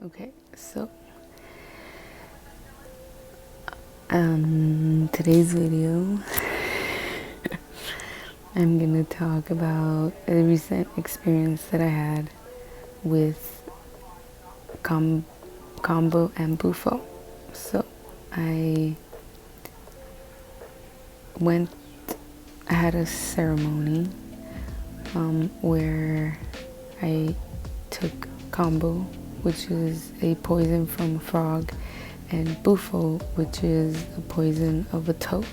Okay, so today's video, I'm gonna talk about a recent experience that I had with Kambo and Bufo. So I went, I had a ceremony where I took Kambo, which is a poison from a frog, and Bufo, which is a poison of a toad.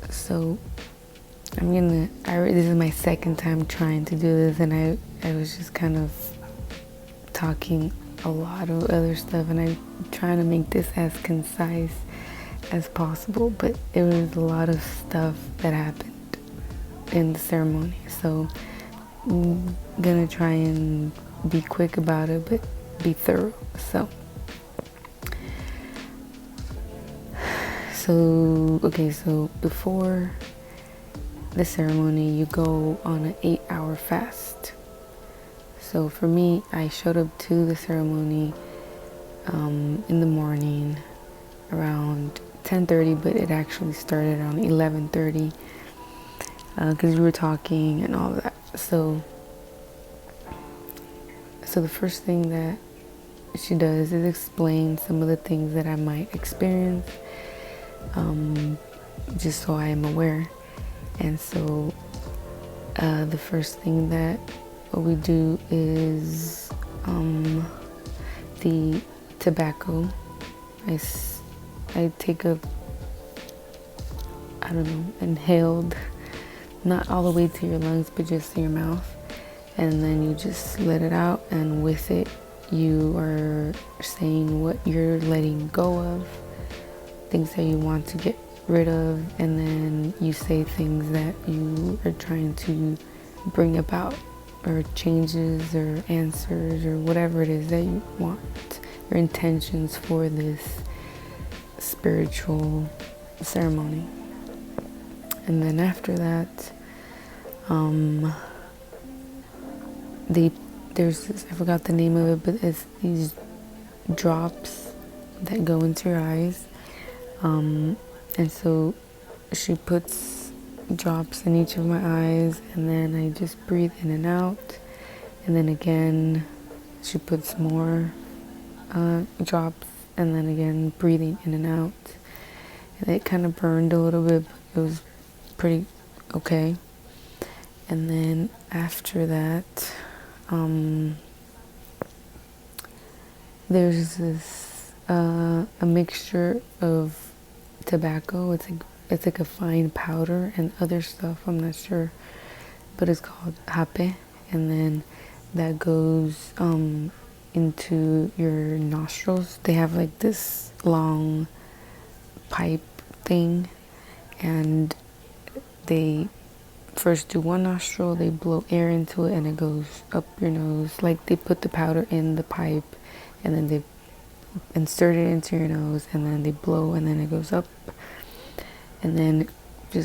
So this is my second time trying to do this, and I was just kind of talking a lot of other stuff, and I'm trying to make this as concise as possible, but it was a lot of stuff that happened in the ceremony. So I'm gonna try and be quick about it, but be thorough. So before the ceremony, you go on an 8-hour fast. So for me, I showed up to the ceremony in the morning around 10:30, but it actually started around 11:30 because we were talking and all that. So the first thing that she does is explain some of the things that I might experience, just so I am aware. And so the first thing that we do is the tobacco. I take a, inhaled, not all the way to your lungs, but just to your mouth. And then you just let it out, and with it, you are saying what you're letting go of, things that you want to get rid of, and then you say things that you are trying to bring about, or changes or answers or whatever it is that you want, your intentions for this spiritual ceremony. And then after that, there's this, I forgot the name of it, but it's these drops that go into your eyes. And so she puts drops in each of my eyes, and then I just breathe in and out. And then again, she puts more drops, and then again, breathing in and out. And it kind of burned a little bit, but it was pretty okay. And then after that, there's this a mixture of tobacco. It's like a fine powder and other stuff. I'm not sure, but it's called hape, and then that goes into your nostrils. They have like this long pipe thing, and they first do one nostril, they blow air into it, and it goes up your nose. Like they put the powder in the pipe, and then they insert it into your nose, and then they blow, and then it goes up. And then you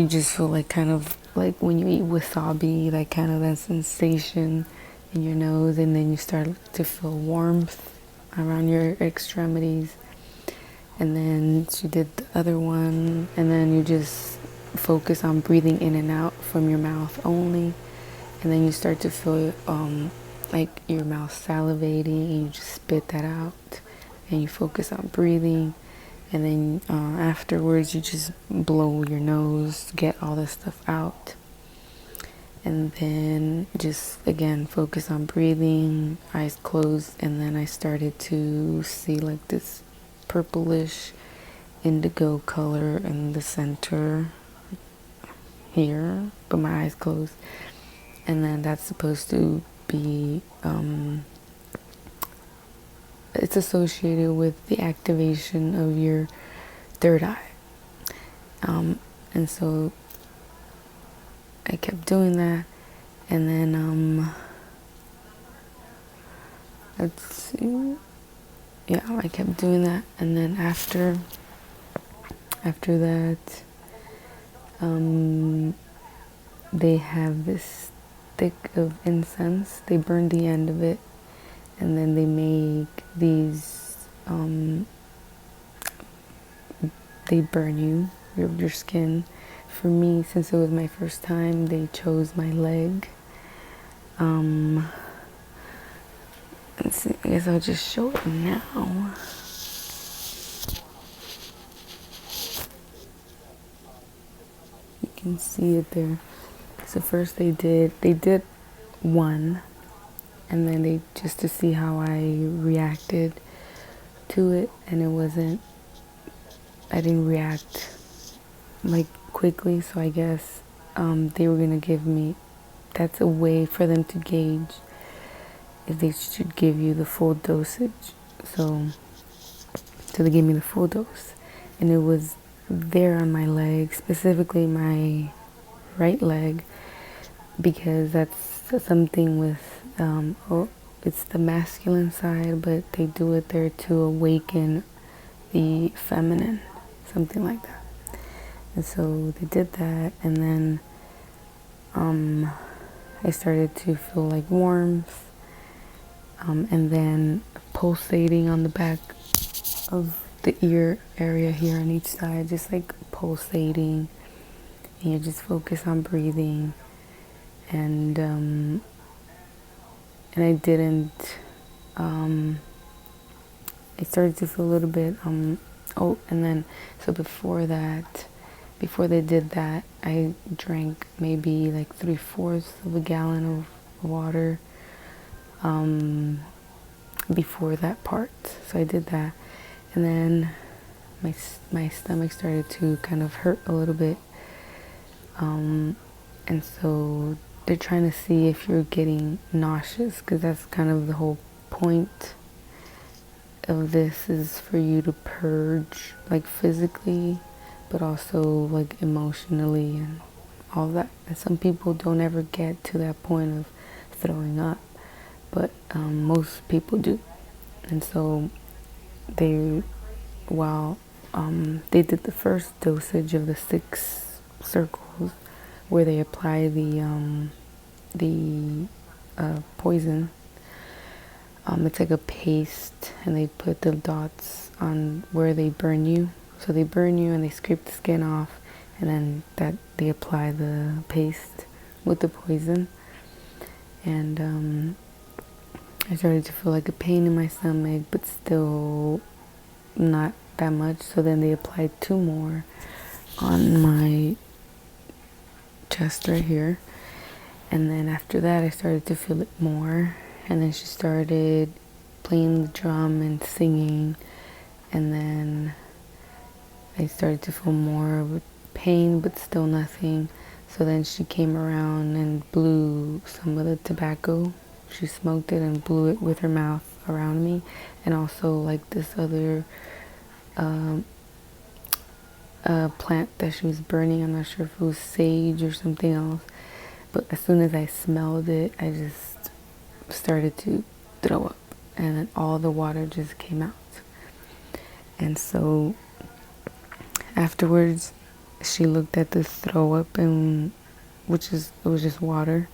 just feel like kind of like when you eat wasabi, like kind of that sensation in your nose, and then you start to feel warmth around your extremities. And then she did the other one, and then you just focus on breathing in and out from your mouth only, and then you start to feel like your mouth salivating, and you just spit that out, and you focus on breathing. And then afterwards, you just blow your nose, get all this stuff out. And then just, again, focus on breathing, eyes closed. And then I started to see like this purplish indigo color in the center here, but my eyes closed. And then that's supposed to be it's associated with the activation of your third eye. And so I kept doing that, and then let's see, yeah, I kept doing that. And then after that, they have this stick of incense. They burn the end of it, and then they make these, they burn your skin. For me, since it was my first time, they chose my leg. Let's see, I guess I'll just show it now. You can see it there. So first they did one, and then they, just to see how I reacted to it, and I didn't react like quickly, so I guess they were gonna give me, that's a way for them to gauge if they should give you the full dosage. So they gave me the full dose, and it was there on my leg, specifically my right leg, because that's something with, it's the masculine side, but they do it there to awaken the feminine, something like that. And so they did that, and then I started to feel like warmth, and then pulsating on the back of the ear area here on each side, just like pulsating, and you just focus on breathing. And I didn't, I started to feel a little bit, and then, so before they did that, I drank maybe like 3/4 of a gallon of water, before that part. So I did that, and then my stomach started to kind of hurt a little bit, and so they're trying to see if you're getting nauseous, because that's kind of the whole point of this, is for you to purge, like physically, but also like emotionally and all that. And some people don't ever get to that point of throwing up, but most people do. And so while they did the first dosage of the 6 circles, where they apply the poison. It's like a paste, and they put the dots on where they burn you. So they burn you and they scrape the skin off, and then they apply the paste with the poison. And I started to feel like a pain in my stomach, but still not that much. So then they applied 2 more on my chest right here, and then after that I started to feel it more, and then she started playing the drum and singing, and then I started to feel more of a pain, but still nothing. So then she came around and blew some of the tobacco. She smoked it and blew it with her mouth around me, and also like this other plant that she was burning. I'm not sure if it was sage or something else, but as soon as I smelled it, I just started to throw up, and then all the water just came out. And so afterwards, she looked at the throw up, and it was just water,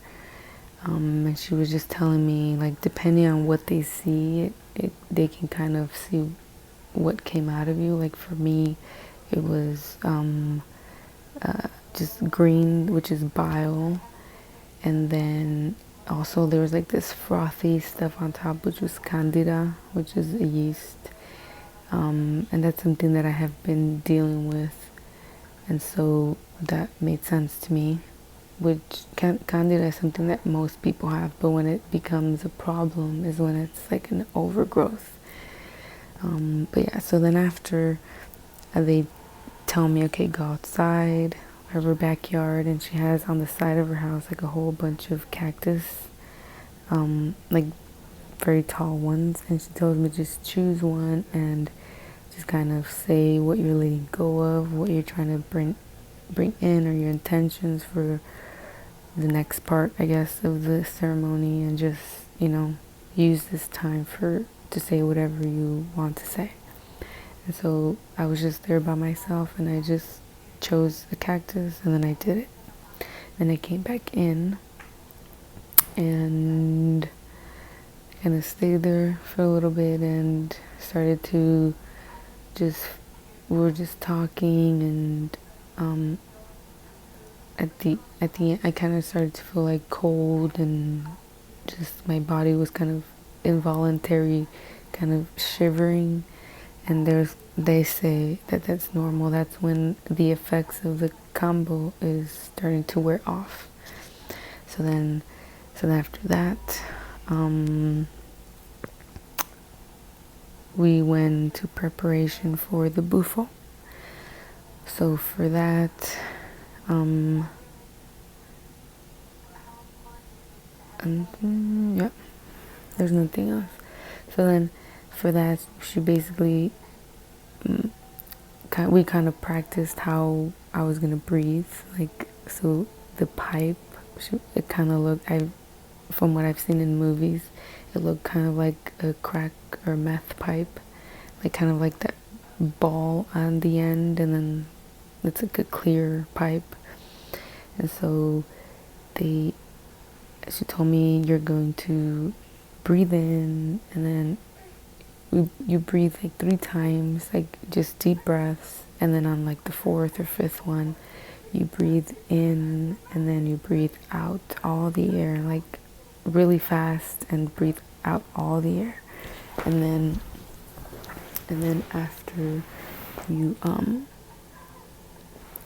and she was just telling me, like, depending on what they see, they can kind of see what came out of you. Like for me, it was just green, which is bile, and then also there was like this frothy stuff on top, which was candida, which is a yeast, and that's something that I have been dealing with, and so that made sense to me. Which candida is something that most people have, but when it becomes a problem is when it's like an overgrowth. But yeah, so then after they tell me, okay, go outside of her backyard, and she has on the side of her house like a whole bunch of cactus, like very tall ones, and she tells me just choose one and just kind of say what you're letting go of, what you're trying to bring in, or your intentions for the next part, I guess, of the ceremony, and just, use this time to say whatever you want to say. And so I was just there by myself, and I just chose a cactus, and then I did it. Then I came back in, and kind of stayed there for a little bit and started to just, we were just talking, and at the end I kind of started to feel like cold, and just my body was kind of involuntary kind of shivering, and they say that that's normal. That's when the effects of the Kambo is starting to wear off. So then after that, we went to preparation for the Bufo. So for that, yeah, there's nothing else. So then for that, she basically, we kind of practiced how I was gonna breathe. Like, so the pipe, it kind of looked, from what I've seen in movies, it looked kind of like a crack or meth pipe, like kind of like that ball on the end, and then it's like a clear pipe. And so she told me, you're going to breathe in, and then you breathe like 3 times, like just deep breaths, and then on like the 4th or 5th one, you breathe in, and then you breathe out all the air, like really fast, and breathe out all the air. And then after you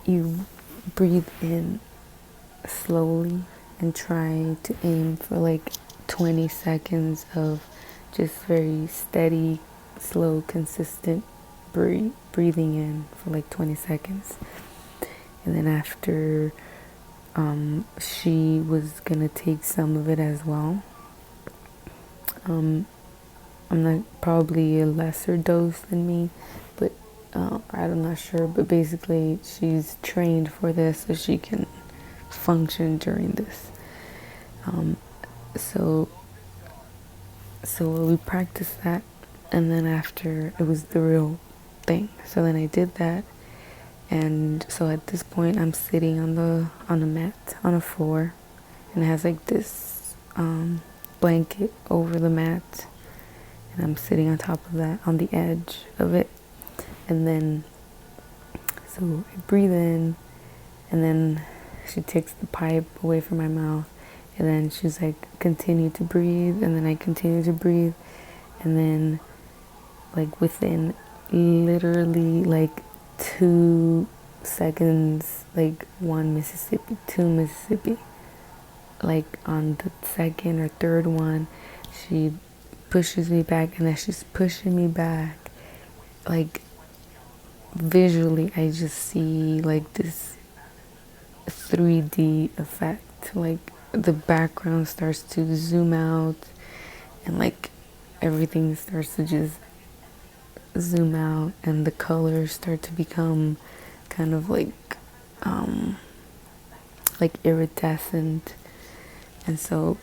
you breathe in slowly and try to aim for like 20 seconds of just very steady, slow, consistent breathing in for like 20 seconds. And then after, she was gonna take some of it as well. I'm not, probably a lesser dose than me, but I'm not sure. But basically, she's trained for this, so she can function during this. So we practiced that, and then after, it was the real thing. So then I did that, and so at this point I'm sitting on a mat on a floor, and it has like this blanket over the mat, and I'm sitting on top of that, on the edge of it. And then so I breathe in, and then she takes the pipe away from my mouth, and then she's like, continue to breathe, and then I continue to breathe, and then like within literally like 2 seconds, like 1 Mississippi, 2 Mississippi, like on the 2nd or 3rd one, she pushes me back, and as she's pushing me back, like visually I just see like this 3D effect, like the background starts to zoom out, and like everything starts to just zoom out, and the colors start to become kind of like iridescent. And so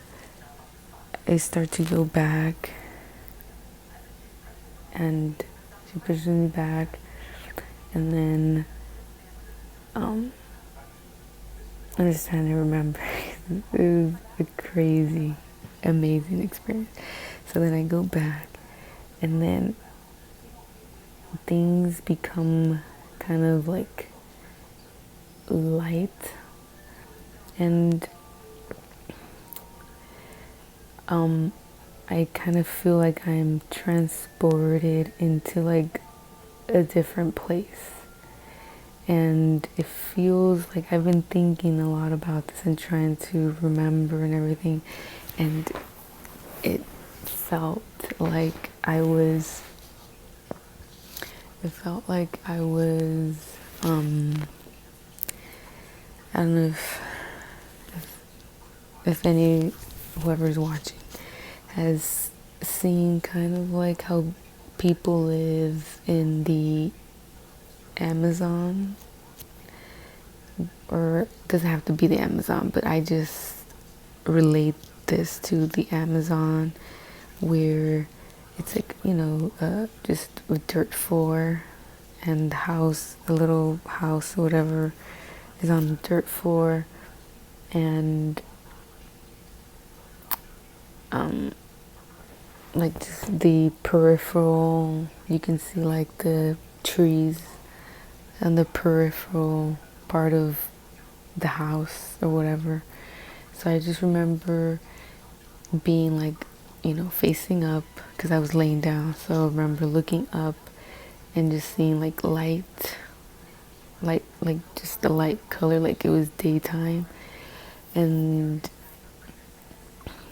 I start to go back, and she pushes me back, and then I'm just trying to remember. It was a crazy, amazing experience. So then I go back, and then things become kind of like light, and I kind of feel like I'm transported into like a different place. And it feels like I've been thinking a lot about this and trying to remember and everything, and it felt like I was I don't know if any, whoever's watching, has seen kind of like how people live in the Amazon, or it doesn't have to be the Amazon, but I just relate this to the Amazon, where it's like, just a dirt floor, and the little house or whatever is on the dirt floor, and like just the peripheral, you can see like the trees and the peripheral part of the house or whatever. So I just remember being like, facing up because I was laying down. So I remember looking up and just seeing like light, like just the light color, like it was daytime, and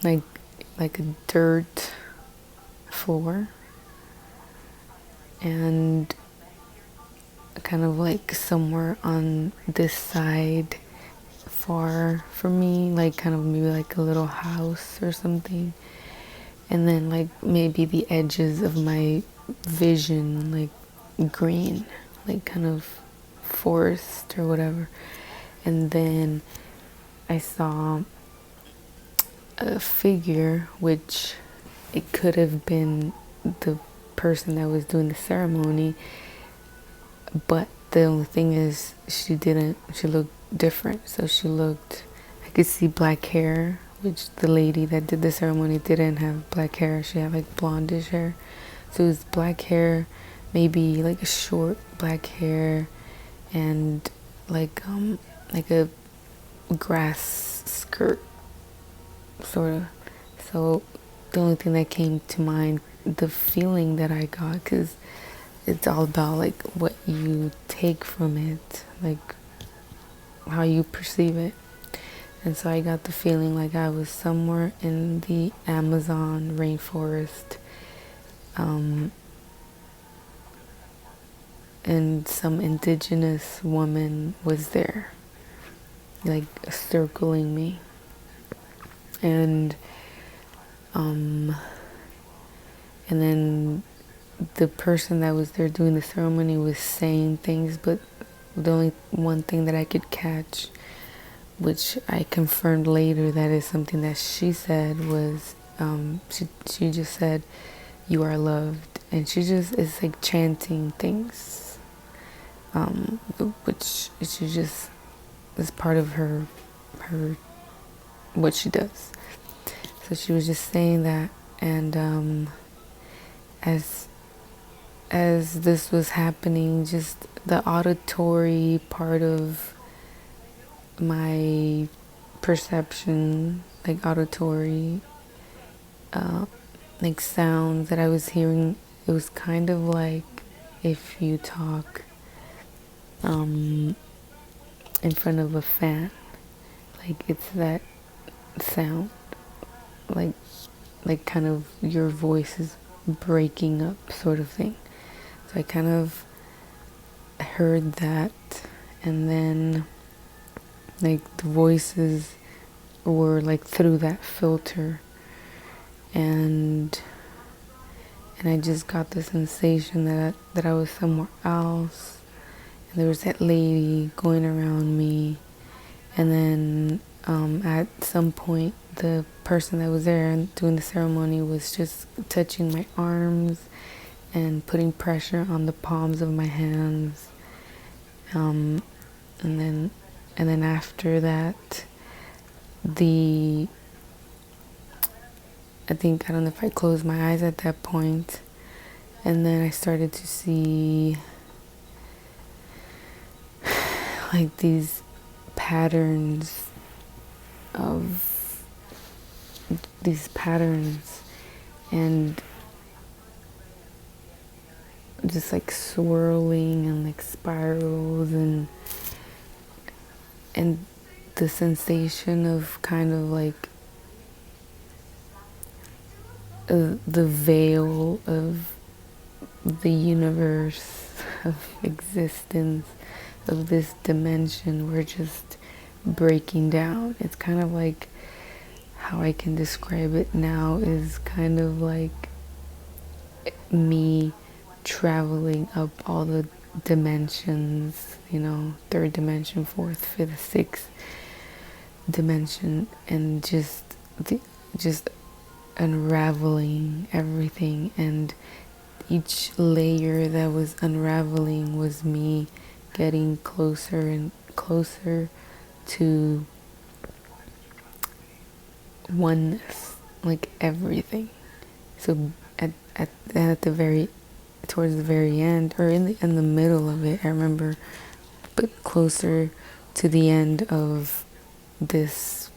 like a dirt floor, and kind of like somewhere on this side far from me, like kind of maybe like a little house or something, and then like maybe the edges of my vision like green, like kind of forest or whatever. And then I saw a figure, which it could have been the person that was doing the ceremony, but the only thing is she looked different. So I could see black hair, which the lady that did the ceremony didn't have black hair. She had like blondish hair. So it was black hair, maybe like a short black hair, and like a grass skirt, sort of. So the only thing that came to mind, the feeling that I got, because it's all about like what you take from it, like how you perceive it. And so I got the feeling like I was somewhere in the Amazon rainforest, and some indigenous woman was there, like circling me. And and then the person that was there doing the ceremony was saying things, but the only one thing that I could catch, which I confirmed later that is something that she said, was she just said, "You are loved," and she just is like chanting things, which she just is part of her what she does. So she was just saying that, and as this was happening, just the auditory part of my perception, like auditory, like sounds that I was hearing, it was kind of like if you talk in front of a fan, like it's that sound, like kind of your voice is breaking up, sort of thing. So I kind of heard that, and then like the voices were like through that filter, and I just got the sensation that I was somewhere else, and there was that lady going around me, and then at some point the person that was there and doing the ceremony was just touching my arms and putting pressure on the palms of my hands, and then after that, I don't know if I closed my eyes at that point, and then I started to see like these patterns and just like swirling and like spirals, and the sensation of kind of like the veil of the universe, of existence, of this dimension, we're just breaking down. It's kind of like, how I can describe it now is kind of like me traveling up all the dimensions, third dimension, fourth, fifth, sixth dimension, and just unraveling everything, and each layer that was unraveling was me getting closer and closer to oneness, like everything. So at the very, towards the very end, or in the middle of it, I remember, but closer to the end of this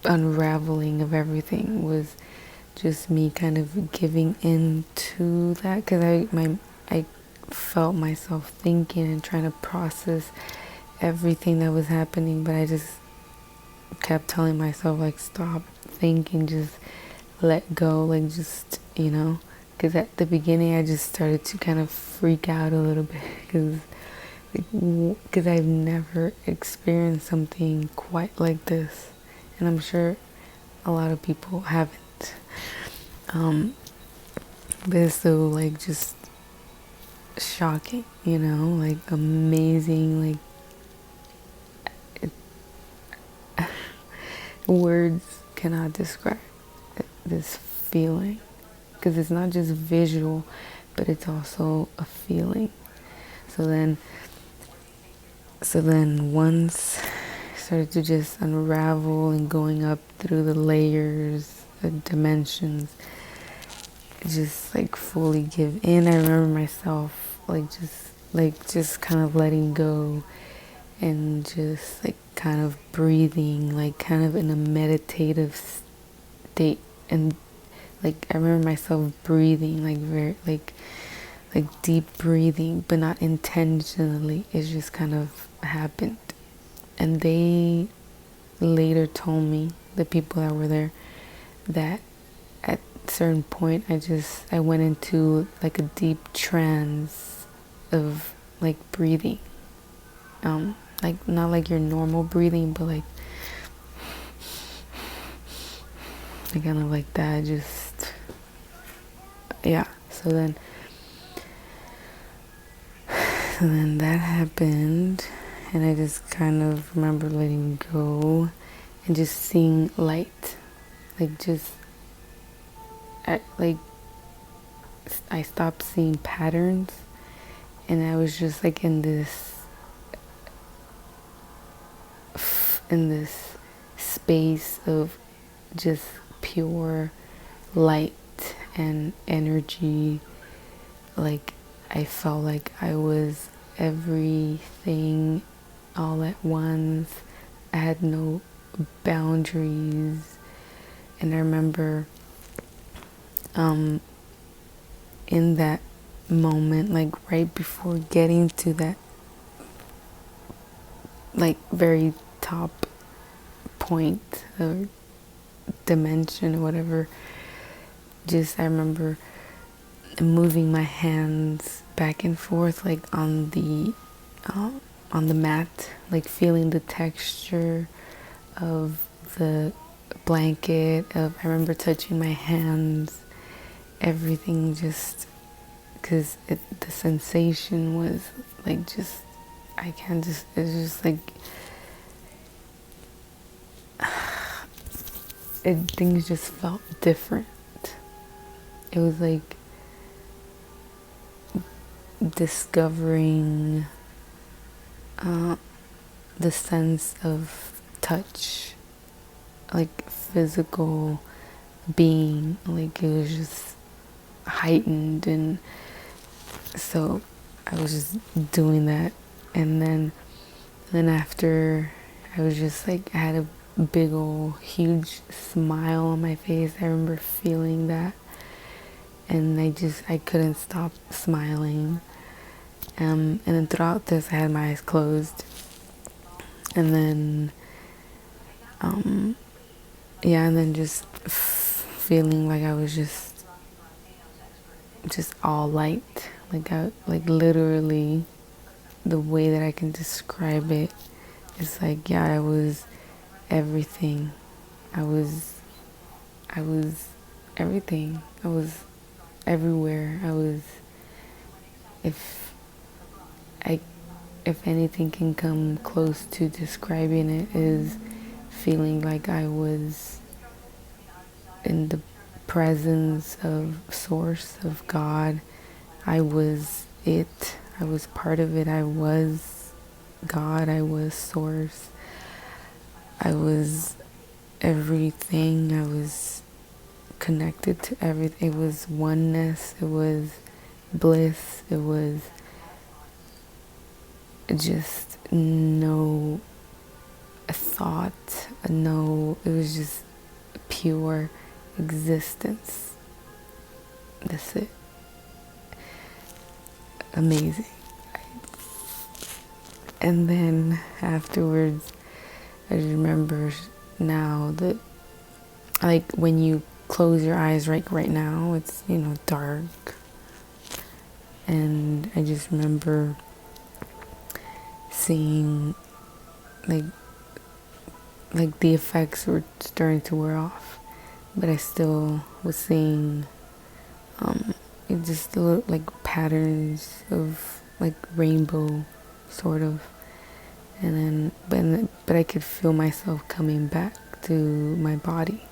unraveling of everything was just me kind of giving in to that, because I felt myself thinking and trying to process everything that was happening, but I just kept telling myself, like, stop thinking, just let go, like, just, because at the beginning I just started to kind of freak out a little bit, because I've never experienced something quite like this, and I'm sure a lot of people haven't. But it's so, like, just shocking, like amazing, like words cannot describe this feeling, because it's not just visual, but it's also a feeling. So then once I started to just unravel and going up through the layers, the dimensions, just like fully give in. I remember myself just kind of letting go, and just like kind of breathing, like kind of in a meditative state. And like I remember myself breathing, like very like deep breathing, but not intentionally. It just kind of happened. And they later told me, the people that were there, that at a certain point I went into like a deep trance of like breathing, like not like your normal breathing, but like kind of like that, just, yeah. So then that happened, and I just kind of remember letting go and just seeing light, like just I stopped seeing patterns, and I was just like in this space of just pure light and energy. Like I felt like I was everything all at once. I had no boundaries. And I remember in that moment, like right before getting to that like very top point or dimension or whatever, just I remember moving my hands back and forth, like on the mat, like feeling the texture of the blanket. I remember touching my hands, everything, just because the sensation was like just, I can't just, it's just like things just felt different. It was like discovering the sense of touch, like physical being, like it was just heightened. And so I was just doing that, and then after, I was just like, I had a big old huge smile on my face. I remember feeling that, and I couldn't stop smiling. And then throughout this, I had my eyes closed, and then and then just feeling like I was just all light, like literally, the way that I can describe it is like, yeah, I was everything. I was everything. I was everywhere. If I, if anything can come close to describing it, is feeling like I was in the presence of Source, of God. I was it. I was part of it. I was God. I was Source. I was everything. I was connected to everything. It was oneness, it was bliss, it was just no thought, no, it was just pure existence. That's it. Amazing. And then afterwards, I just remember now that, like, when you close your eyes right now, it's, dark. And I just remember seeing, like the effects were starting to wear off. But I still was seeing, it just looked like patterns of, like, rainbow, sort of. And then, but I could feel myself coming back to my body.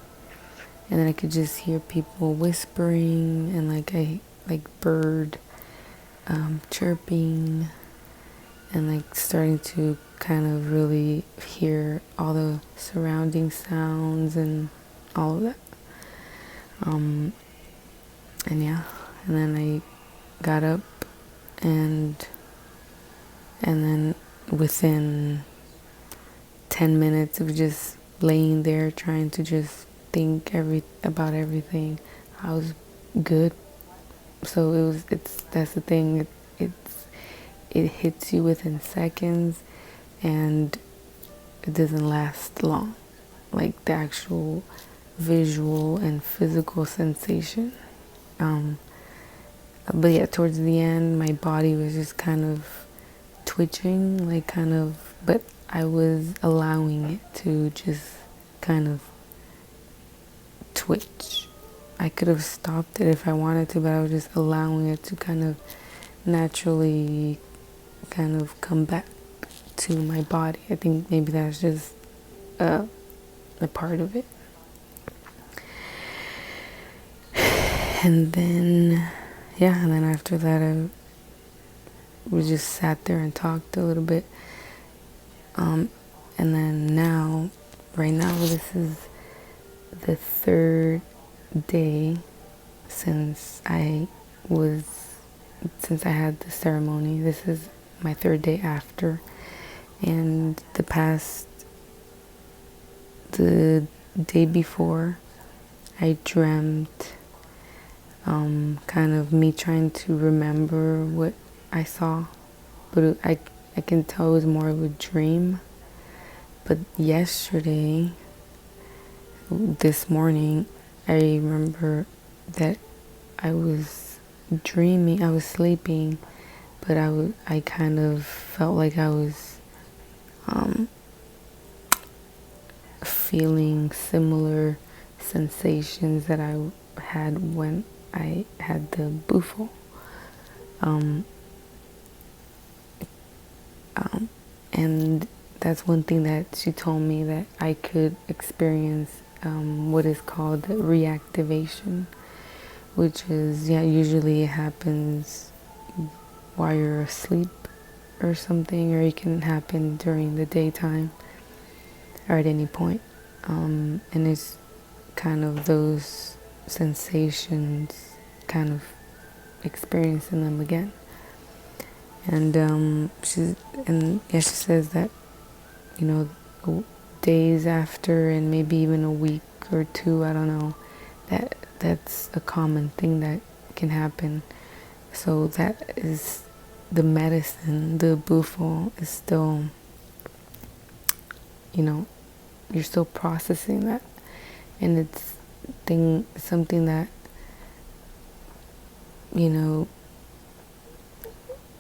And then I could just hear people whispering and like bird chirping, and like starting to kind of really hear all the surrounding sounds and all of that. And yeah, and then I got up and then within 10 minutes of just laying there trying to just think about everything, I was good. So that's the thing, it hits you within seconds, and it doesn't last long, like the actual visual and physical sensation. But yeah, towards the end, my body was just kind of twitching, but I was allowing it to just kind of twitch. I could have stopped it if I wanted to, but I was just allowing it to kind of naturally kind of come back to my body. I think maybe that's just a part of it. And then after that, we just sat there and talked a little bit. And then right now, this is the third day since I had the ceremony. This is my third day after. And the day before, I dreamt kind of me trying to remember what I saw, but I can tell it was more of a dream. But yesterday, this morning, I remember that I was dreaming, I was sleeping, but I kind of felt like I was feeling similar sensations that I had when I had the Bufo. And that's one thing that she told me, that I could experience what is called the reactivation, which is, usually it happens while you're asleep or something, or it can happen during the daytime or at any point. And it's kind of those sensations, kind of experiencing them again. And she says that, days after, and maybe even a week or two, I don't know, that's a common thing that can happen. So that is the medicine. The Bufo is still, you're still processing that, and it's something that,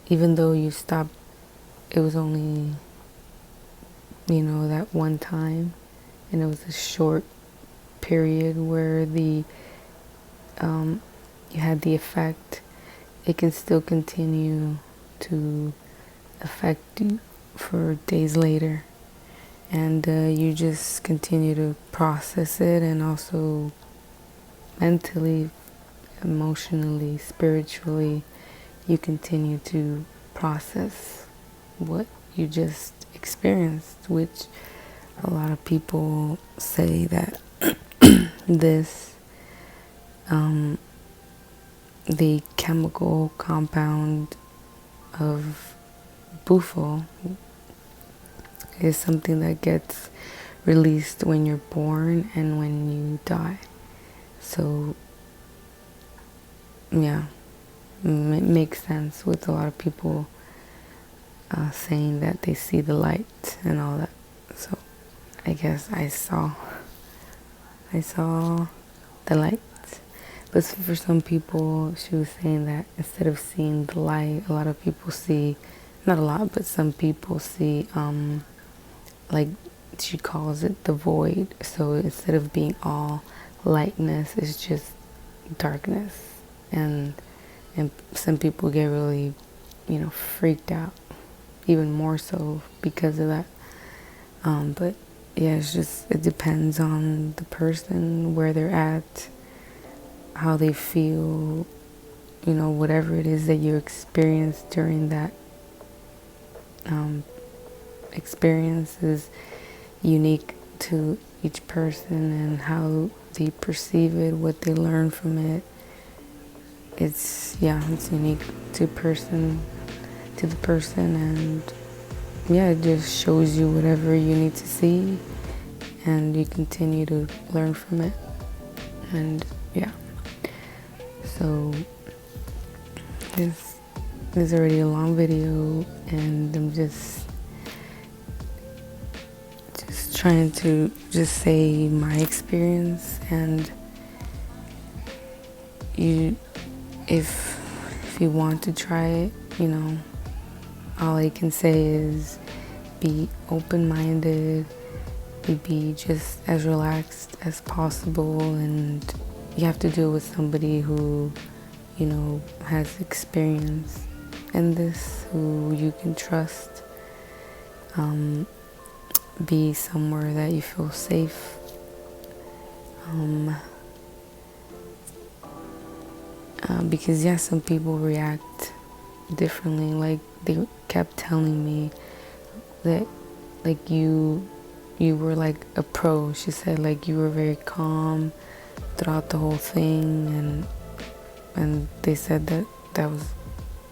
even though you stopped, it was only, that one time, and it was a short period where you had the effect. It can still continue to affect you for days later, and you just continue to process it, and also mentally, emotionally, spiritually, you continue to process what you just experienced, which a lot of people say that this the chemical compound of Bufo is something that gets released when you're born and when you die. So yeah, it makes sense with a lot of people saying that they see the light and all that. So I guess I saw the light. But for some people, she was saying that instead of seeing the light, a lot of people see, not a lot, but some people see, like she calls it the void. So instead of being all lightness, it's just darkness. And some people get really, freaked out, even more so because of that. But yeah, it depends on the person, where they're at, how they feel, whatever it is that you experience during that experience is unique to each person, and how they perceive it, what they learn from it. It's unique to the person, and it just shows you whatever you need to see, and you continue to learn from it. And so this is already a long video, and I'm just trying to just say my experience. And if you want to try it, all I can say is be open-minded, be just as relaxed as possible, and you have to do it with somebody who, has experience in this, who you can trust. Be somewhere that you feel safe. Because some people react differently. Like, they kept telling me that, like, you were like a pro. She said, like, you were very calm throughout the whole thing, and they said that was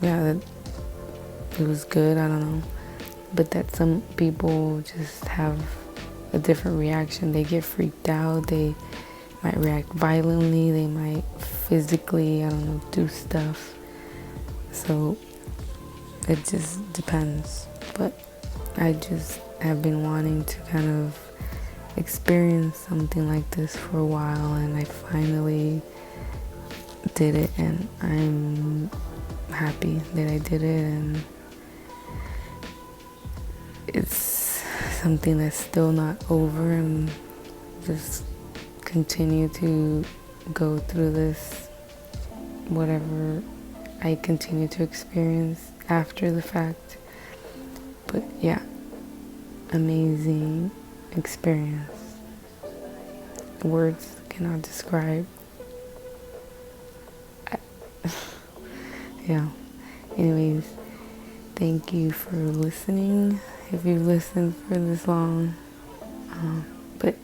that it was good. I don't know, but that some people just have a different reaction. They get freaked out. They might react violently. They might physically, do stuff. So it just depends. But I just have been wanting to kind of experience something like this for a while, and I finally did it, and I'm happy that I did it. And it's something that's still not over, and just continue to go through this, whatever I continue to experience after the fact. But amazing experience. Words cannot describe. Anyways, thank you for listening, if you've listened for this long. But